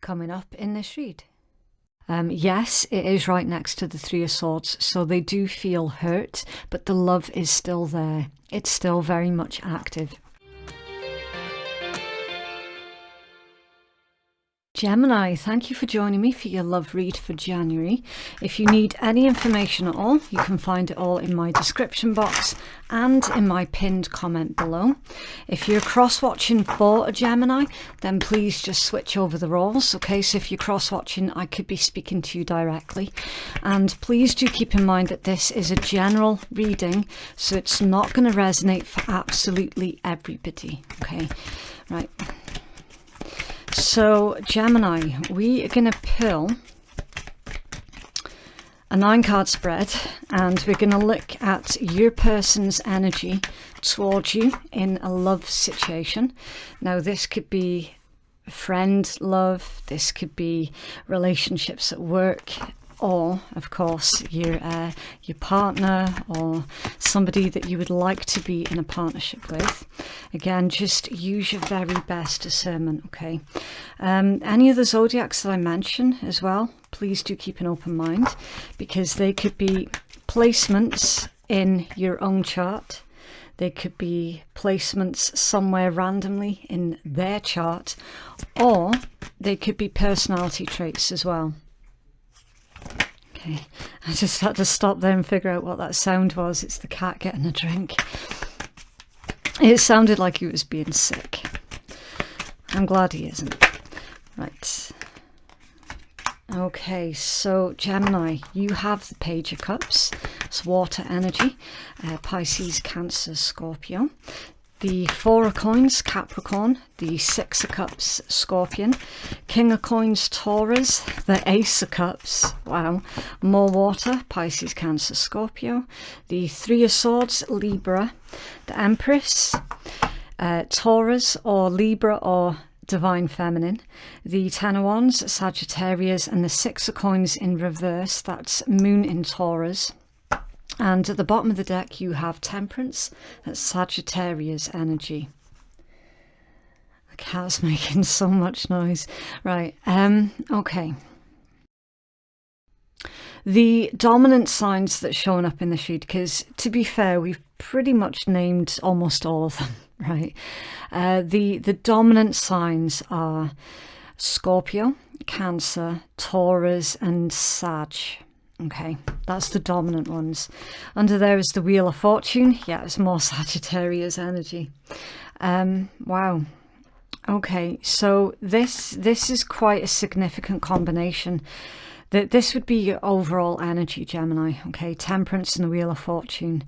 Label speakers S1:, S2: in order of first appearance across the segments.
S1: coming up in this read. Yes, it is right next to the Three of Swords, so they do feel hurt, but the love is still there. It's still very much active. Gemini, thank you for joining me for your love read for January. If you need any information at all, you can find it all in my description box and in my pinned comment below. If you're cross-watching for a Gemini, then please just switch over the roles, okay? So if you're cross-watching, I could be speaking to you directly. And please do keep in mind that this is a general reading, so it's not going to resonate for absolutely everybody, okay? Right. So, Gemini, we are going to pull a 9-card spread and we're going to look at your person's energy towards you in a love situation. Now, this could be friend love, this could be relationships at work, or, of course, your partner or somebody that you would like to be in a partnership with. Again, just use your very best discernment, okay? Any of the zodiacs that I mention as well, please do keep an open mind, because they could be placements in your own chart. They could be placements somewhere randomly in their chart, or they could be personality traits as well. Okay, I just had to stop there and figure out what that sound was. It's the cat getting a drink. It sounded like he was being sick. I'm glad he isn't. Right. Okay, so Gemini, you have the Page of Cups. It's water energy. Pisces, Cancer, Scorpio. The Four of Coins, Capricorn. The Six of Cups, Scorpion. King of Coins, Taurus. The Ace of Cups, wow. More water, Pisces, Cancer, Scorpio. The Three of Swords, Libra. The Empress, Taurus or Libra or Divine Feminine. The Ten of Wands, Sagittarius. And the Six of Coins in reverse, that's Moon in Taurus. And at the bottom of the deck, you have Temperance, that's Sagittarius energy. The cat's making so much noise. Right, okay. The dominant signs that's showing up in the sheet, because to be fair, we've pretty much named almost all of them, right? The dominant signs are Scorpio, Cancer, Taurus, and Sag. Okay, that's the dominant ones. Under there is the Wheel of Fortune. Yeah, it's more Sagittarius energy. Wow. Okay, so this is quite a significant combination. This would be your overall energy, Gemini, okay? Temperance and the Wheel of Fortune.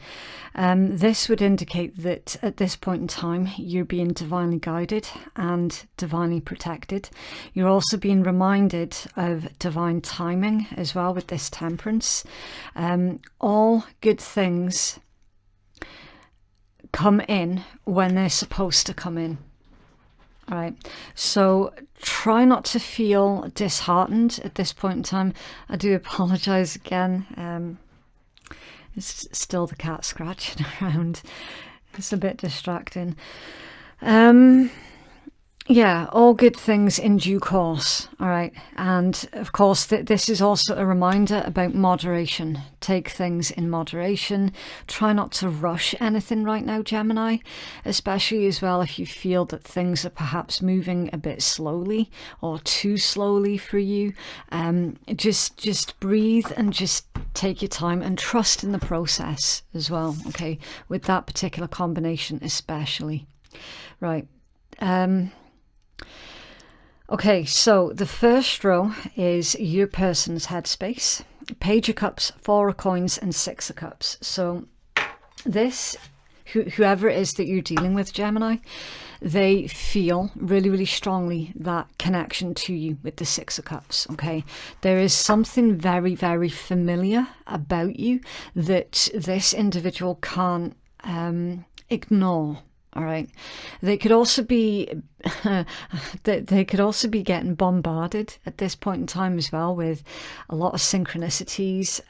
S1: This would indicate that at this point in time, you're being divinely guided and divinely protected. You're also being reminded of divine timing as well with this Temperance. All good things come in when they're supposed to come in. All right, so try not to feel disheartened at this point in time. I do apologise again. It's still the cat scratching around. It's a bit distracting. Yeah, all good things in due course, all right? And of course, this is also a reminder about moderation. Take things in moderation. Try not to rush anything right now, Gemini, especially as well if you feel that things are perhaps moving a bit slowly or too slowly for you. Just breathe and just take your time and trust in the process as well, okay? With that particular combination especially. Right. Okay, so the first row is your person's headspace. Page of Cups, Four of Coins, and Six of Cups. So this, whoever it is that you're dealing with, Gemini, they feel really, really strongly that connection to you with the Six of Cups, okay? There is something very, very familiar about you that this individual can't ignore. All right. They could also be getting bombarded at this point in time as well with a lot of synchronicities,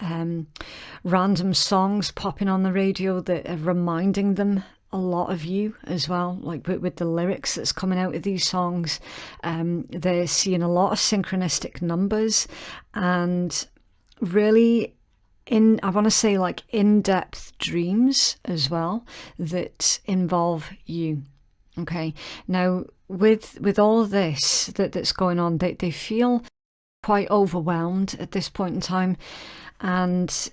S1: random songs popping on the radio that are reminding them a lot of you as well, like with the lyrics that's coming out of these songs. They're seeing a lot of synchronistic numbers and really I want to say like in-depth dreams as well that involve you. Okay, now with all of this that's going on, they feel quite overwhelmed at this point in time, and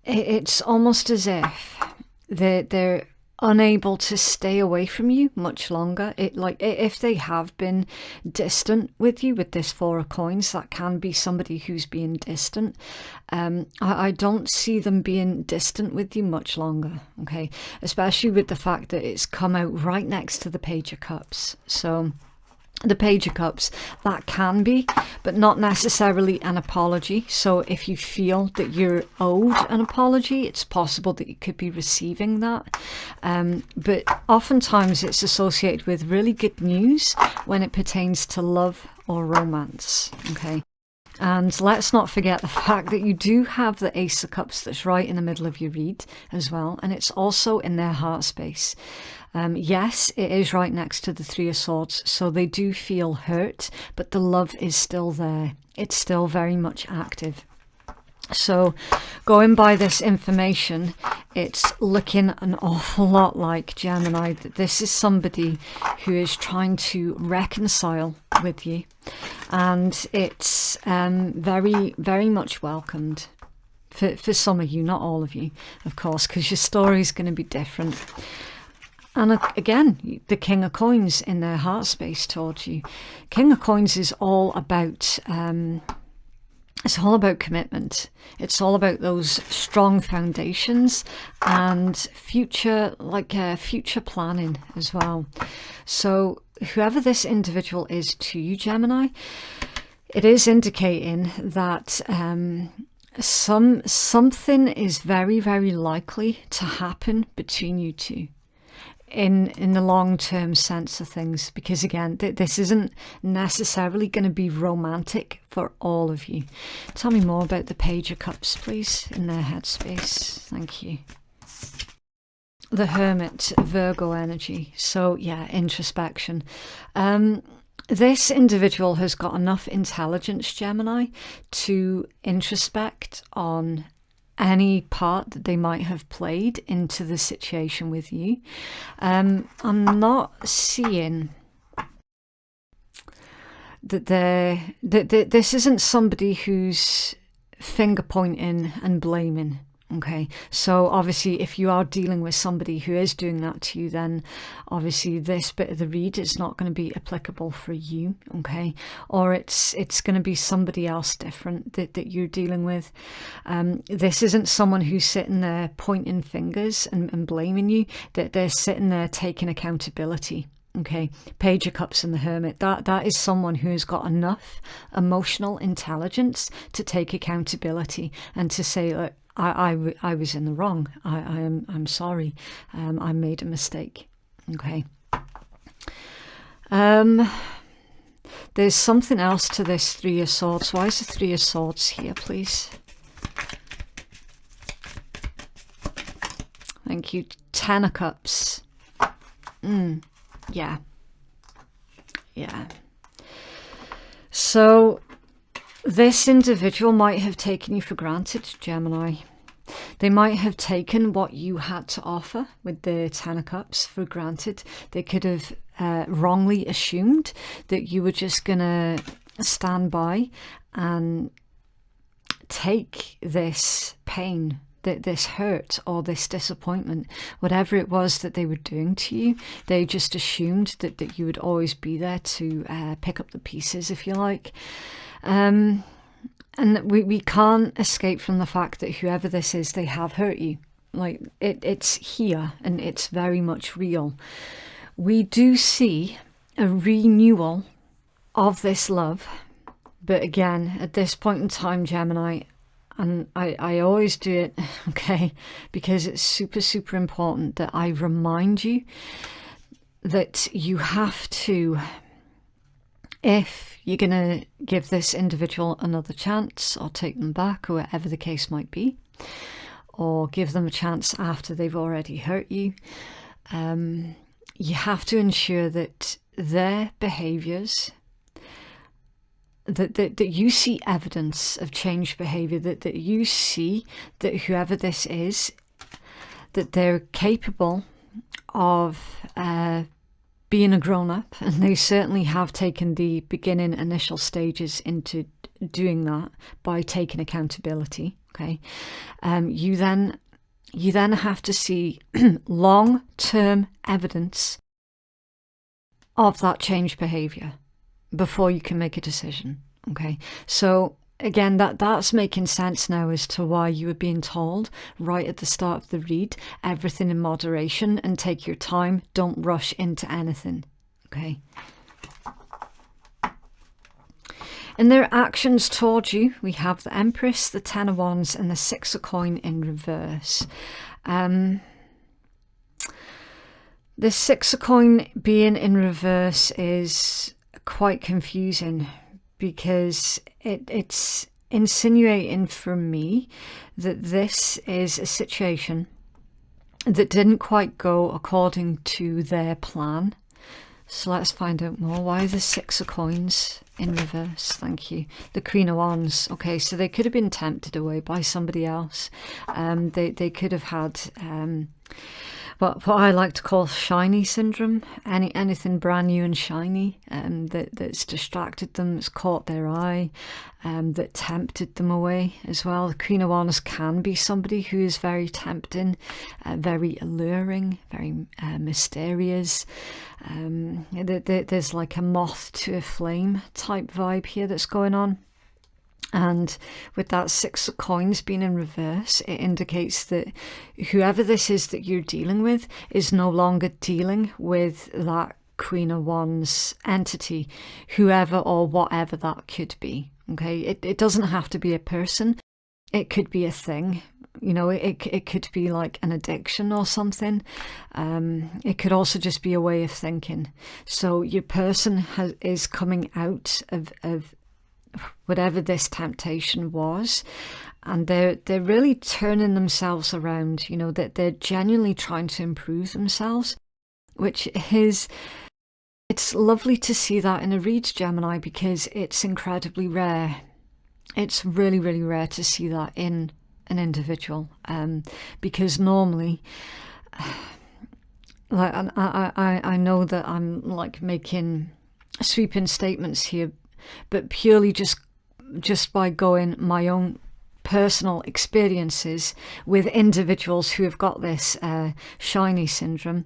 S1: it's almost as if they're unable to stay away from you much longer. If they have been distant with you with this Four of Coins, that can be somebody who's being distant. I don't see them being distant with you much longer, okay? Especially with the fact that it's come out right next to the Page of Cups. So the Page of Cups, that can be, but not necessarily an apology. So if you feel that you're owed an apology, it's possible that you could be receiving that. But oftentimes it's associated with really good news when it pertains to love or romance, okay? And let's not forget the fact that you do have the Ace of Cups that's right in the middle of your read as well, and it's also in their heart space. Yes, it is right next to the Three of Swords, so they do feel hurt, but the love is still there. It's still very much active. So going by this information, it's looking an awful lot like, Gemini, that this is somebody who is trying to reconcile with you, and it's very, very much welcomed for some of you, not all of you, of course, because your story is going to be different. And again, the King of Coins in their heart space towards you. King of Coins is all about it's all about commitment. It's all about those strong foundations and future planning as well. So whoever this individual is to you, Gemini, it is indicating that something is very, very likely to happen between you two. In the long-term sense of things, because again, this isn't necessarily going to be romantic for all of you. Tell me more about the Page of Cups, please, in their headspace. Thank you. The Hermit, Virgo energy. So yeah, introspection. This individual has got enough intelligence, Gemini, to introspect on any part that they might have played into the situation with you. I'm not seeing that this isn't somebody who's finger pointing and blaming. Okay, so obviously if you are dealing with somebody who is doing that to you, then obviously this bit of the read is not going to be applicable for you, okay? Or it's going to be somebody else different that you're dealing with. This isn't someone who's sitting there pointing fingers and blaming you, that they're sitting there taking accountability. Okay, Page of Cups and the Hermit, that is someone who has got enough emotional intelligence to take accountability and to say, look, I was in the wrong. I'm sorry. I made a mistake. Okay. There's something else to this Three of Swords. Why is the Three of Swords here, please? Thank you. Ten of Cups. Yeah. Yeah. So this individual might have taken you for granted, Gemini. They might have taken what you had to offer with the Ten of Cups for granted. They could have wrongly assumed that you were just going to stand by and take this pain, this hurt or this disappointment, whatever it was that they were doing to you. They just assumed that you would always be there to pick up the pieces, if you like. And we can't escape from the fact that whoever this is, they have hurt you. Like it's here and it's very much real. We do see a renewal of this love, but again, at this point in time, Gemini, and I always do it, okay, because it's super, super important that I remind you that you have to, if you're going to give this individual another chance or take them back or whatever the case might be, or give them a chance after they've already hurt you, You have to ensure that their behaviours, that you see evidence of changed behaviour, that you see that whoever this is, that they're capable of being a grown-up, and they certainly have taken the beginning initial stages into doing that by taking accountability. Okay, you then have to see long-term evidence of that changed behaviour before you can make a decision. Okay, so again, that's making sense now as to why you were being told right at the start of the read, everything in moderation and take your time, don't rush into anything. Okay. In their actions towards you, we have the Empress, the Ten of Wands, and the Six of Coin in reverse. The Six of Coin being in reverse is quite confusing, because it's insinuating for me that this is a situation that didn't quite go according to their plan. So let's find out more. Why the Six of Coins in reverse? Thank you. The Queen of Wands. Okay, so they could have been tempted away by somebody else. They could have had what I like to call shiny syndrome. Anything brand new and shiny that's distracted them, that's caught their eye, that tempted them away as well. The Queen of Wands can be somebody who is very tempting, very alluring, very mysterious. There's like a moth to a flame type vibe here that's going on. And with that Six of Coins being in reverse, it indicates that whoever this is that you're dealing with is no longer dealing with that Queen of Wands entity, whoever or whatever that could be. Okay, it doesn't have to be a person. It could be a thing. You know, it could be like an addiction or something. It could also just be a way of thinking. So your person is coming out of whatever this temptation was, and they're really turning themselves around. You know, that they're genuinely trying to improve themselves, which is, it's lovely to see that in a read, Gemini, because it's incredibly rare. It's really, really rare to see that in an individual, because normally, like, I know that I'm like making sweeping statements here, but purely just by going my own personal experiences with individuals who have got this shiny syndrome,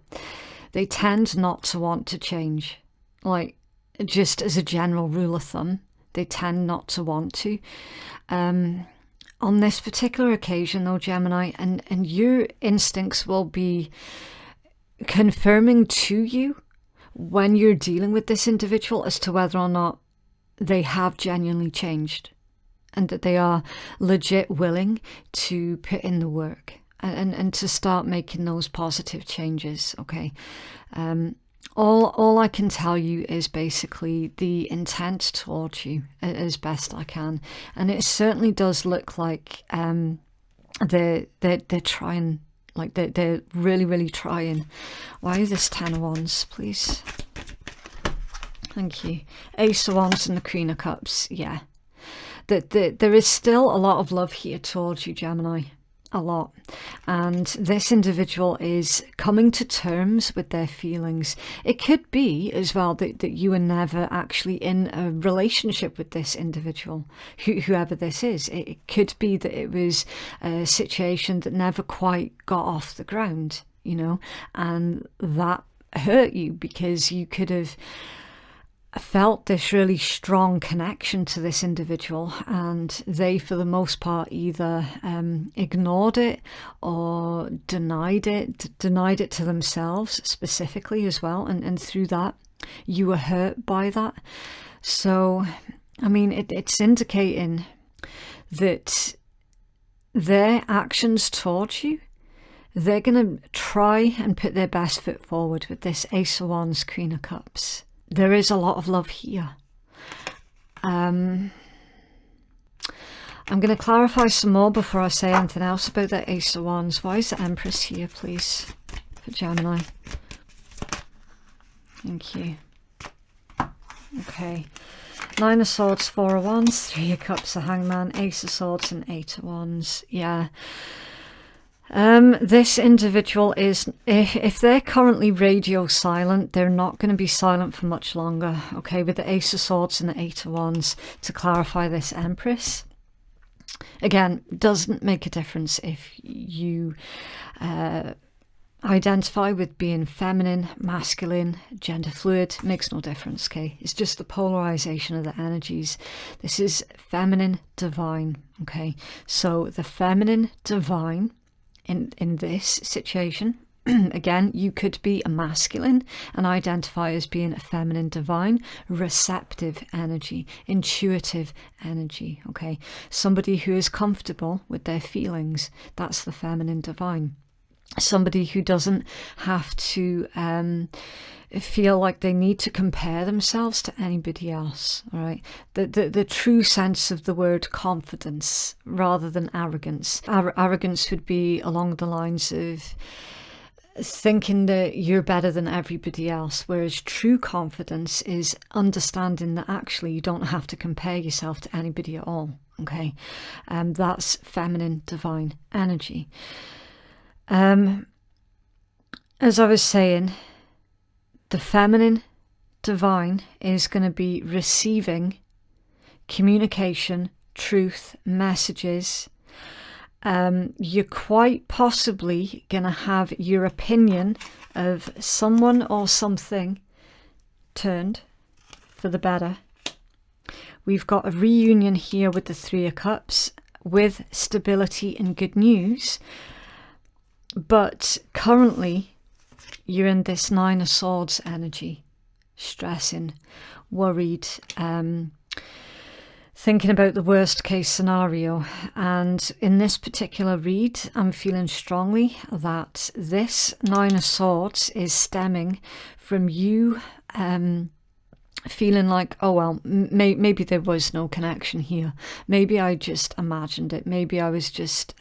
S1: they tend not to want to change. Like, just as a general rule of thumb, they tend not to want to. On this particular occasion though, Gemini, and your instincts will be confirming to you when you're dealing with this individual as to whether or not they have genuinely changed, and that they are legit willing to put in the work and to start making those positive changes. Okay, all I can tell you is basically the intent towards you as best I can, and it certainly does look like they're trying, like they're really trying. Why this Ten of Wands, please? Thank you. Ace of Wands and the Queen of Cups. Yeah. There is still a lot of love here towards you, Gemini. A lot. And this individual is coming to terms with their feelings. It could be as well that you were never actually in a relationship with this individual, whoever this is. It could be that it was a situation that never quite got off the ground, you know, and that hurt you because you could have felt this really strong connection to this individual, and they for the most part either ignored it or denied it to themselves specifically as well, and through that you were hurt by that. So I mean, it's indicating that their actions towards you, they're going to try and put their best foot forward with this Ace of Wands, Queen of Cups. There is a lot of love here. I'm going to clarify some more before I say anything else about that Ace of Wands. Why is the Empress here, please? for Gemini. Thank you. Okay. 9 of Swords, 4 of Wands, 3 of Cups, a Hangman, Ace of Swords and 8 of Wands. Yeah. This individual is, if they're currently radio silent, they're not going to be silent for much longer. Okay, with the Ace of Swords and the 8 of Wands, to clarify this, Empress. Again, doesn't make a difference if you identify with being feminine, masculine, gender fluid, makes no difference, okay? It's just the polarization of the energies. This is feminine, divine, okay? So the feminine, divine in this situation, again, you could be a masculine and identify as being a feminine, divine, receptive energy, intuitive energy, okay? Somebody who is comfortable with their feelings, that's the feminine, divine. Somebody who doesn't have to feel like they need to compare themselves to anybody else, all right? The true sense of the word confidence rather than arrogance. Arrogance would be along the lines of thinking that you're better than everybody else, whereas true confidence is understanding that actually you don't have to compare yourself to anybody at all, okay? That's feminine, divine energy. As I was saying, the feminine divine is going to be receiving communication, truth, messages. You're quite possibly going to have your opinion of someone or something turned for the better. We've got a reunion here with the 3 of Cups with stability and good news. But currently, you're in this 9 of Swords energy, stressing, worried, thinking about the worst case scenario. And in this particular read, I'm feeling strongly that this 9 of Swords is stemming from you feeling like, oh, well, maybe there was no connection here. Maybe I just imagined it. Maybe I was just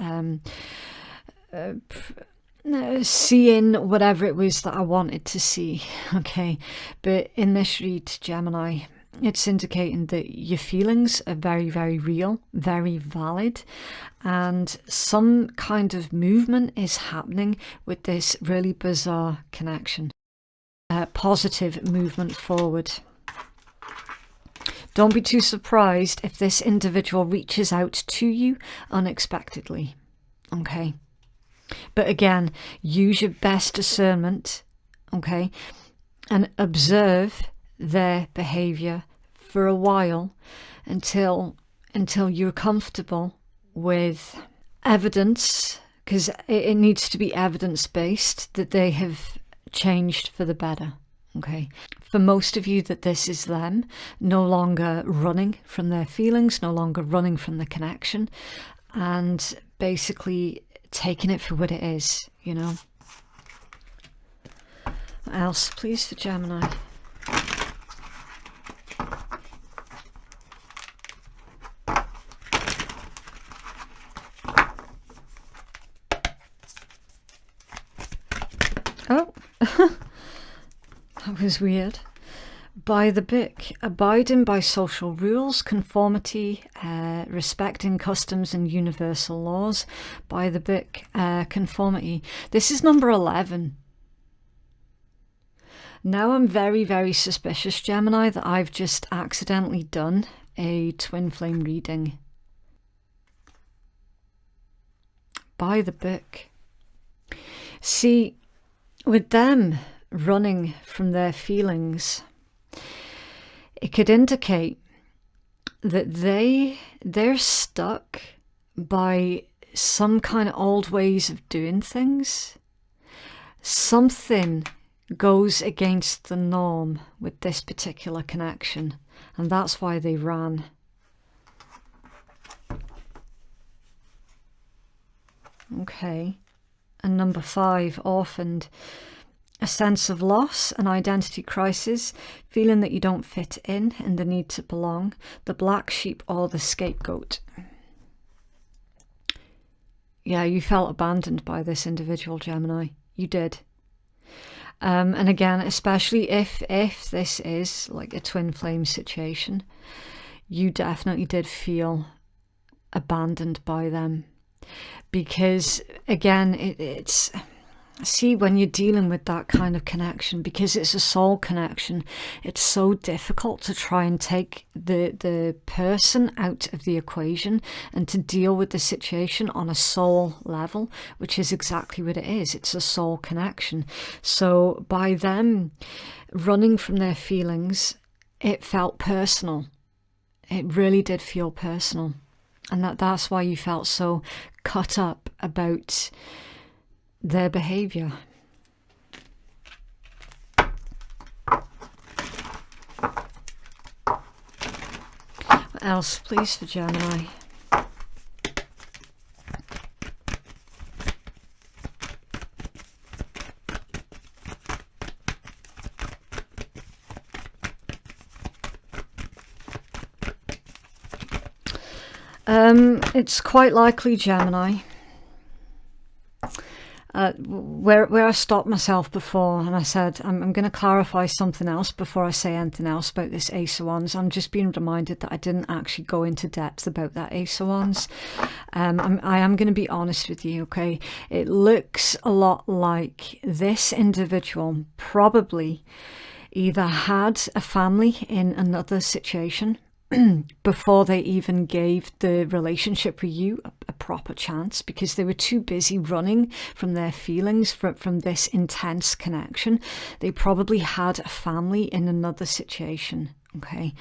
S1: seeing whatever it was that I wanted to see, okay? But in this read, Gemini, it's indicating that your feelings are very, very real, very valid, and some kind of movement is happening with this really bizarre connection. Positive movement forward. Don't be too surprised if this individual reaches out to you unexpectedly, okay? But again, use your best discernment, okay, and observe their behavior for a while until you're comfortable with evidence, because it needs to be evidence-based that they have changed for the better, okay? For most of you, that this is them no longer running from their feelings, no longer running from the connection, and basically taking it for what it is, you know. What else, please, for Gemini? Oh, that was weird. By the book, abiding by social rules, conformity, respecting customs and universal laws. By the book, conformity. This is number 11. Now I'm very, very suspicious, Gemini, that I've just accidentally done a twin flame reading. By the book. See, with them running from their feelings, it could indicate that they're stuck by some kind of old ways of doing things. Something goes against the norm with this particular connection, and that's why they ran. Okay. And number 5, orphaned. A sense of loss, an identity crisis, feeling that you don't fit in and the need to belong, the black sheep or the scapegoat. Yeah, you felt abandoned by this individual, Gemini. You did. And again, especially if this is like a twin flame situation, you definitely did feel abandoned by them. Because again, it's see, when you're dealing with that kind of connection, because it's a soul connection, it's so difficult to try and take the person out of the equation and to deal with the situation on a soul level, which is exactly what it is. It's a soul connection. So by them running from their feelings, it felt personal. It really did feel personal. And that's why you felt so cut up about their behavior. What else, please, for Gemini? It's quite likely, Gemini, where I stopped myself before and I said, I'm going to clarify something else before I say anything else about this Ace of Wands. I'm just being reminded that I didn't actually go into depth about that Ace of Wands. I am going to be honest with you, okay? It looks a lot like this individual probably either had a family in another situation before they even gave the relationship with you a proper chance, because they were too busy running from their feelings, from this intense connection. They probably had a family in another situation, okay?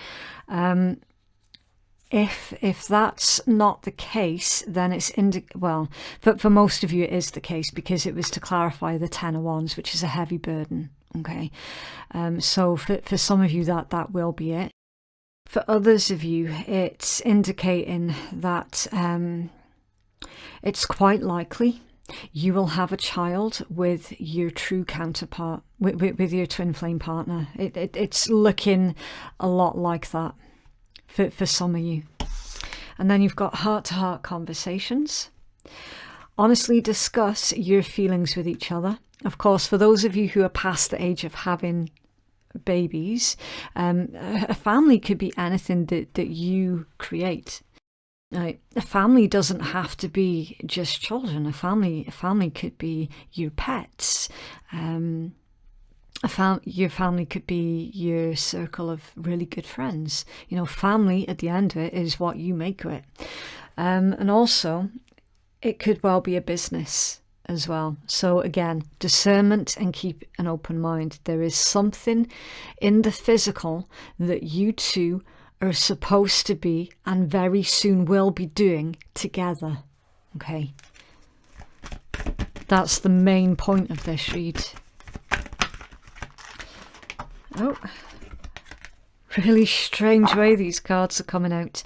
S1: If that's not the case, then it's well, for most of you it is the case, because it was to clarify the Ten of Wands, which is a heavy burden, okay? So for some of you that will be it. For others of you, it's indicating that it's quite likely you will have a child with your true counterpart, with your twin flame partner. It's looking a lot like that for some of you. And then you've got heart-to-heart conversations. Honestly discuss your feelings with each other. Of course, for those of you who are past the age of having babies, a family could be anything that you create. A family doesn't have to be just children. A family could be your pets. Your family could be your circle of really good friends. You know, family at the end of it is what you make of it. And also, it could well be a business as well. So again, discernment and keep an open mind. There is something in the physical that you two are supposed to be and very soon will be doing together. Okay, that's the main point of this read. Oh, really strange way these cards are coming out.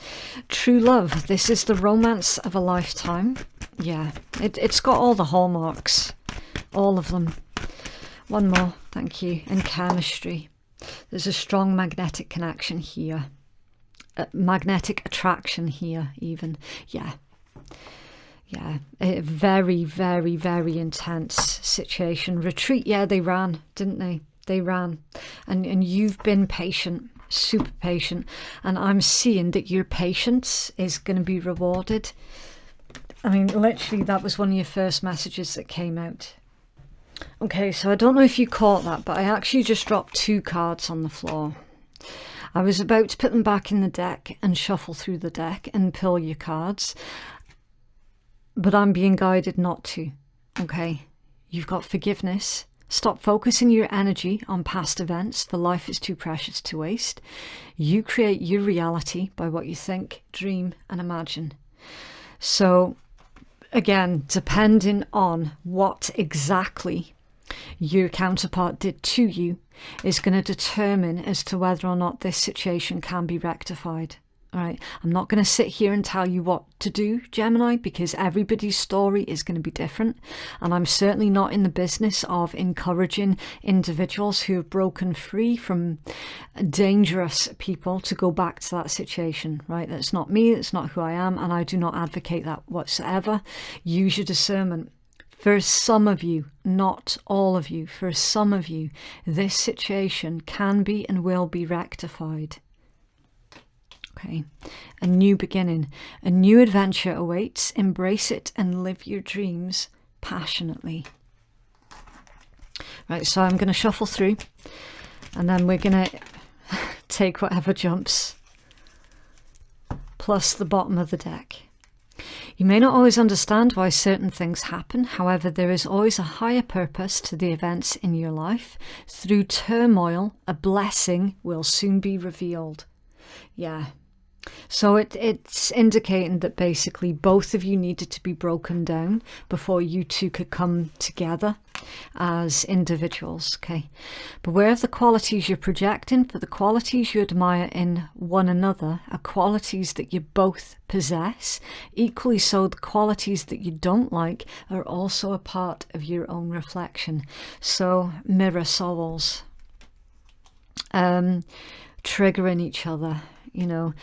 S1: True love. This is the romance of a lifetime. Yeah, it's got all the hallmarks, all of them. One more, thank you. And chemistry. There's a strong magnetic connection here. Magnetic attraction here, even. Yeah. Yeah, a very, very, very intense situation. Retreat, yeah, they ran, didn't they? They ran. And you've been patient, super patient. And I'm seeing that your patience is going to be rewarded. I mean, literally, that was one of your first messages that came out. Okay, so I don't know if you caught that, but I actually just dropped 2 cards on the floor. I was about to put them back in the deck and shuffle through the deck and pull your cards, but I'm being guided not to, okay? You've got forgiveness. Stop focusing your energy on past events, for life is too precious to waste. You create your reality by what you think, dream, and imagine. So, again, depending on what exactly your counterpart did to you is going to determine as to whether or not this situation can be rectified. All right, I'm not going to sit here and tell you what to do, Gemini, because everybody's story is going to be different. And I'm certainly not in the business of encouraging individuals who have broken free from dangerous people to go back to that situation, right? That's not me, that's not who I am, and I do not advocate that whatsoever. Use your discernment. For some of you, not all of you, for some of you, this situation can be and will be rectified. Okay, a new beginning, a new adventure awaits. Embrace it and live your dreams passionately. Right, so I'm going to shuffle through, and then we're going to take whatever jumps, plus the bottom of the deck. You may not always understand why certain things happen. However, there is always a higher purpose to the events in your life. Through turmoil, a blessing will soon be revealed. Yeah. So it's indicating that basically both of you needed to be broken down before you two could come together as individuals, okay? Beware of the qualities you're projecting, for the qualities you admire in one another are qualities that you both possess. Equally so, the qualities that you don't like are also a part of your own reflection. So mirror souls, triggering each other, you know,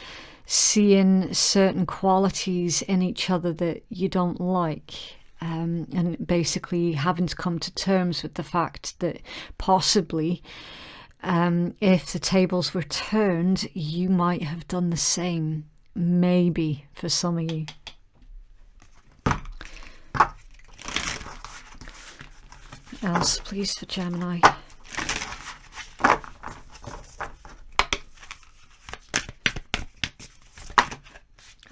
S1: seeing certain qualities in each other that you don't like, and basically having to come to terms with the fact that possibly if the tables were turned, you might have done the same, maybe, for some of you. Else, please, for Gemini.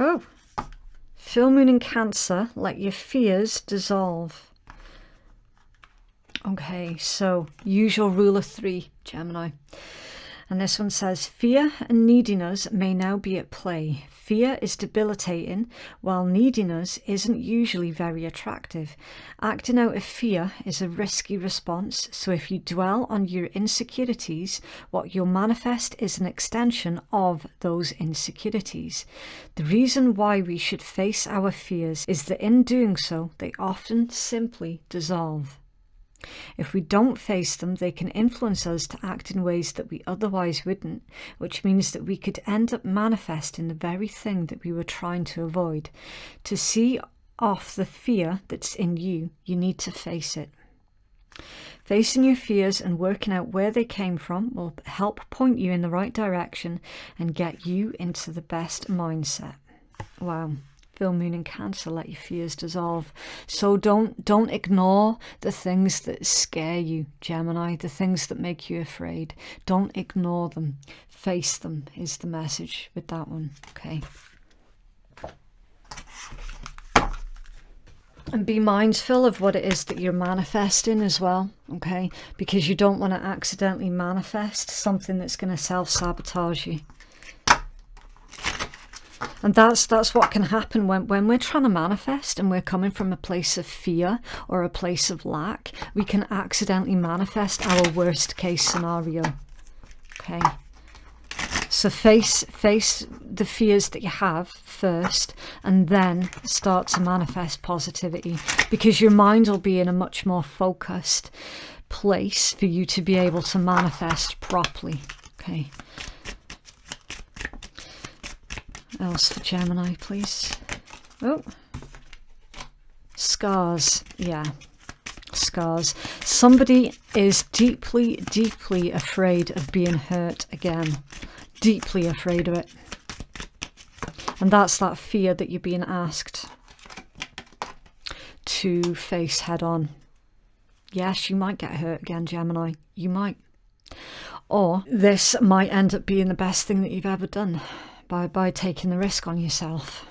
S1: Oh, full moon in Cancer, let your fears dissolve. Okay, so usual rule of 3, Gemini. And this one says, fear and neediness may now be at play. Fear is debilitating, while neediness isn't usually very attractive. Acting out of fear is a risky response, so if you dwell on your insecurities, what you'll manifest is an extension of those insecurities. The reason why we should face our fears is that in doing so, they often simply dissolve. If we don't face them, they can influence us to act in ways that we otherwise wouldn't, which means that we could end up manifesting the very thing that we were trying to avoid. To see off the fear that's in you, you need to face it. Facing your fears and working out where they came from will help point you in the right direction and get you into the best mindset. Wow. Full moon in Cancer, let your fears dissolve. So don't ignore the things that scare you, Gemini, the things that make you afraid. Don't ignore them. Face them is the message with that one, okay? And be mindful of what it is that you're manifesting as well, okay? Because you don't want to accidentally manifest something that's going to self-sabotage you. And that's what can happen when we're trying to manifest and we're coming from a place of fear or a place of lack. We can accidentally manifest our worst case scenario. Okay. So face the fears that you have first, and then start to manifest positivity, because your mind will be in a much more focused place for you to be able to manifest properly. Okay. Else for Gemini, please. Oh, scars. Yeah, scars. Somebody is deeply, deeply afraid of being hurt again. Deeply afraid of it. And that's that fear that you're being asked to face head on. Yes, you might get hurt again, Gemini. You might. Or this might end up being the best thing that you've ever done. By taking the risk on yourself.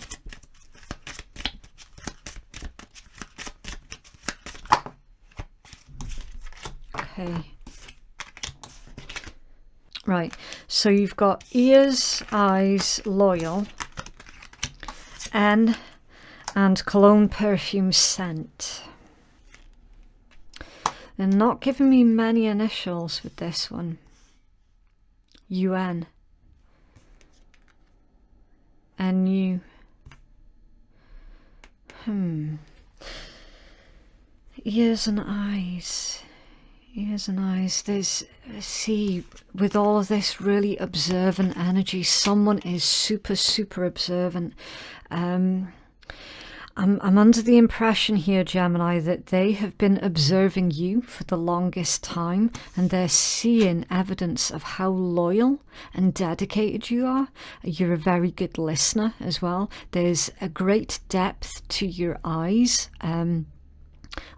S1: Okay. Right, so you've got ears, eyes, loyal, N, and cologne perfume scent. They're not giving me many initials with this one. UN. And you, ears and eyes, there's, see, with all of this really observant energy, someone is super, super observant. I'm under the impression here, Gemini, that they have been observing you for the longest time, and they're seeing evidence of how loyal and dedicated you are. You're a very good listener as well. There's a great depth to your eyes.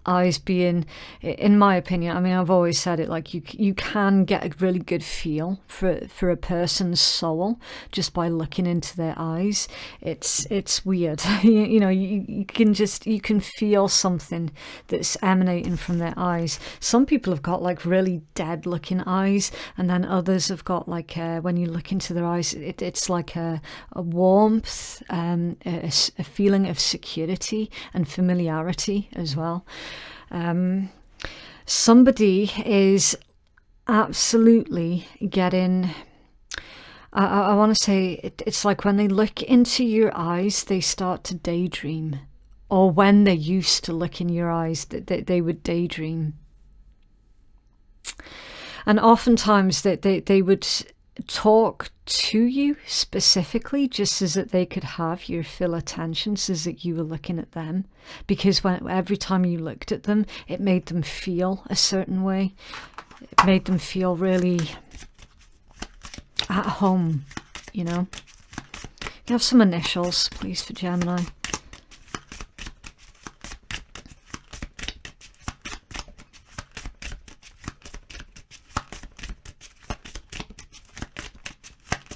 S1: Eyes being, in my opinion, I mean, I've always said it, like you can get a really good feel for a person's soul just by looking into their eyes. It's weird. you can feel something that's emanating from their eyes. Some people have got like really dead looking eyes, and then others have got like when you look into their eyes, it's like a warmth, a feeling of security and familiarity as well. Somebody is absolutely getting, I want to say, it's like when they look into your eyes, they start to daydream. Or when they used to look in your eyes, they would daydream. And oftentimes they would talk to you specifically just so that they could have your full attention, so that you were looking at them, because every time you looked at them, it made them feel a certain way. It made them feel really at home, you know. Can I have some initials, please, for Gemini?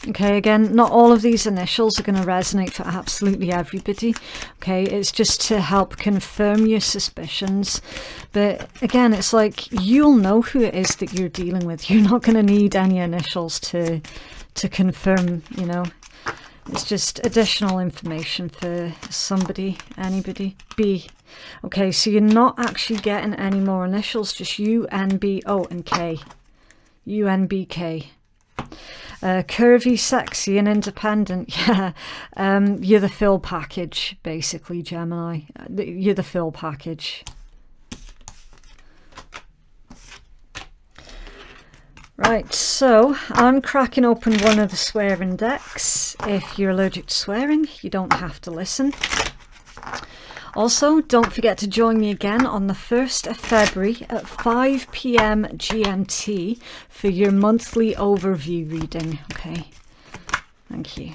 S1: Okay, again, not all of these initials are going to resonate for absolutely everybody. Okay, it's just to help confirm your suspicions. But again, it's like you'll know who it is that you're dealing with. You're not going to need any initials to confirm, you know. It's just additional information for somebody, anybody. B. Okay, so you're not actually getting any more initials, just U, N, B, O, and K. U, N, B, K. Curvy, sexy and independent. Yeah, you're the fill package, basically, Gemini. You're the fill package. Right, so I'm cracking open one of the swearing decks. If you're allergic to swearing, you don't have to listen. Also, don't forget to join me again on the 1st of February at 5 p.m. GMT for your monthly overview reading. Okay, thank you.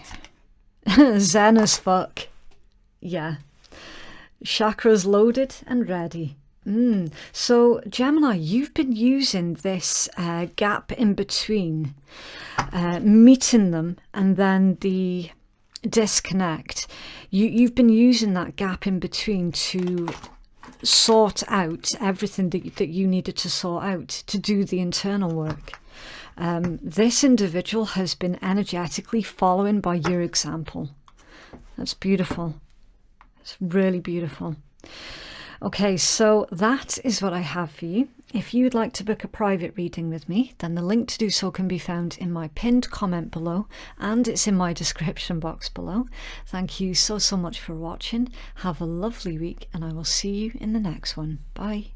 S1: Zen as fuck. Yeah. Chakras loaded and ready. So, Gemini, you've been using this gap in between, meeting them and then the disconnect. You've been using that gap in between to sort out everything that you needed to sort out, to do the internal work. This individual has been energetically following by your example. That's beautiful. It's really beautiful. Okay, so that is what I have for you. If you would like to book a private reading with me, then the link to do so can be found in my pinned comment below, and it's in my description box below. Thank you so much for watching. Have a lovely week, and I will see you in the next one. Bye.